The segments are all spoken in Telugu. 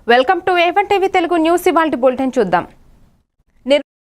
Welcome to A1 TV Telugu news. ఇవాల్టి బులెటిన్ చూద్దాం.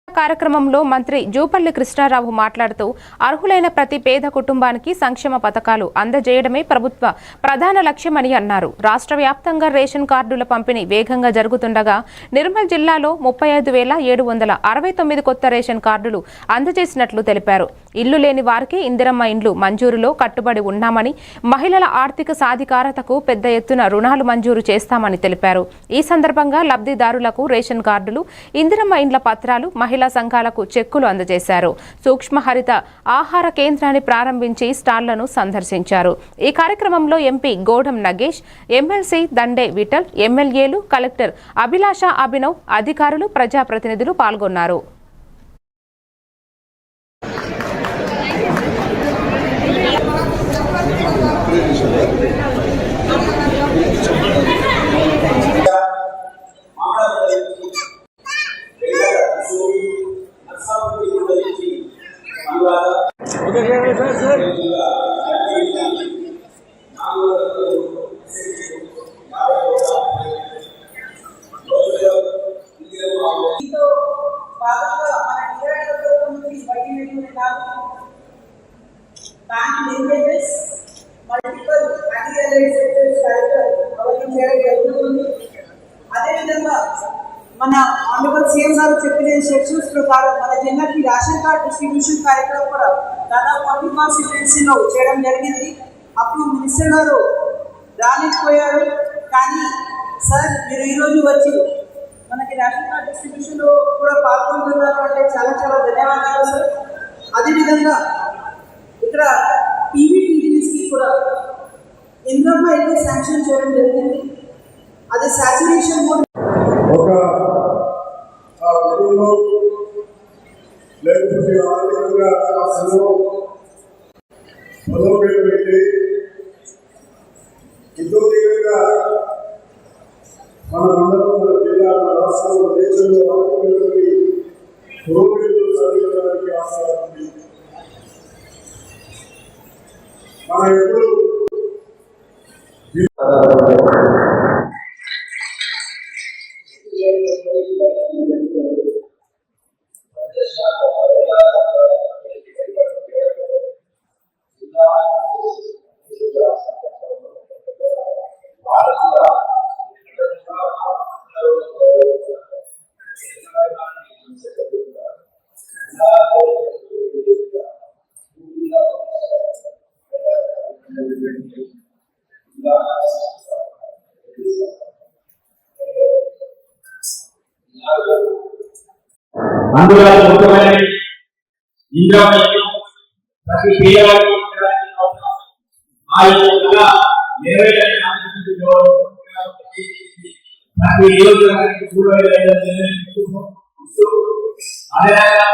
కార్యక్రమంలో మంత్రి జూపల్లి కృష్ణారావు మాట్లాడుతూ అర్హులైన ప్రతి పేద కుటుంబానికి సంక్షేమ పథకాలు అందజేయడమే ప్రభుత్వ ప్రధాన లక్ష్యమని అన్నారు. రాష్ట్ర వ్యాప్తంగా రేషన్ కార్డుల పంపిణీ వేగంగా జరుగుతుండగా నిర్మల్ జిల్లాలో 35,769 కొత్త రేషన్ కార్డులు అందజేసినట్లు తెలిపారు. ఇల్లు లేని వారికి ఇందిరమ్మ ఇండ్లు మంజూరులో కట్టుబడి ఉన్నామని, మహిళల ఆర్థిక సాధికారతకు పెద్ద ఎత్తున రుణాలు మంజూరు చేస్తామని తెలిపారు. ఈ సందర్భంగా లబ్ధిదారులకు రేషన్ కార్డులు, ఇందిరమ్మ ఇండ్ల పత్రాలు, మహిళా సంఘాలకు చెక్కులు అందజేశారు. సూక్ష్మ హరిత ఆహార కేంద్రాన్ని ప్రారంభించి స్టాళ్లను సందర్శించారు. ఈ కార్యక్రమంలో ఎంపీ గోడం నగేష్, ఎమ్మెల్సీ దండే విఠల్, ఎమ్మెల్యేలు, కలెక్టర్ అభిలాష అభినవ్, అధికారులు, ప్రజాప్రతినిధులు పాల్గొన్నారు. మన ఆనరబుల్ సీఎం గారు చెప్పిన సెక్షన్స్ ప్రకారం మన జిల్లాకి రేషన్ కార్డ్ డిస్ట్రిబ్యూషన్ కార్యక్రమం కూడా దాదాపు అన్ని కాన్స్టిట్యుయెన్సీలో చేయడం జరిగింది. అప్పుడు మినిస్టర్ గారు రాలేకపోయారు. కానీ సార్ మీరు ఈరోజు వచ్చి మనకి రేషన్ కార్డ్ డిస్ట్రిబ్యూషన్లో కూడా పాల్గొంటున్నారు అంటే చాలా చాలా ధన్యవాదాలు సార్. అదేవిధంగా ఇక్కడ పీవీటీడీసీకి కూడా ఇందిరమ్మ ఇల్లు శాంక్షన్ చేయడం జరిగింది. అది సాచురేషన్ మోడ్ లేకపోతే ఆర్థికంగా బలోపేతమైతే ఎంతో తీవ్రంగా మన మండలం, మన జిల్లా, మన రాష్ట్రంలో, దేశంలో ఆర్థికతని పురోగతిలో సాధించడానికి ఆస్కారం ఉంది. మనం ఎప్పుడు అందులో ముఖ్యమైన ఇందిరమ్మ ఇల్లు ప్రతి పేదవాడికి ఆ ఇల్లు కూడా నెరవేరాలని ప్రతి నియోజకవర్గానికి 3,500 అదేవిధంగా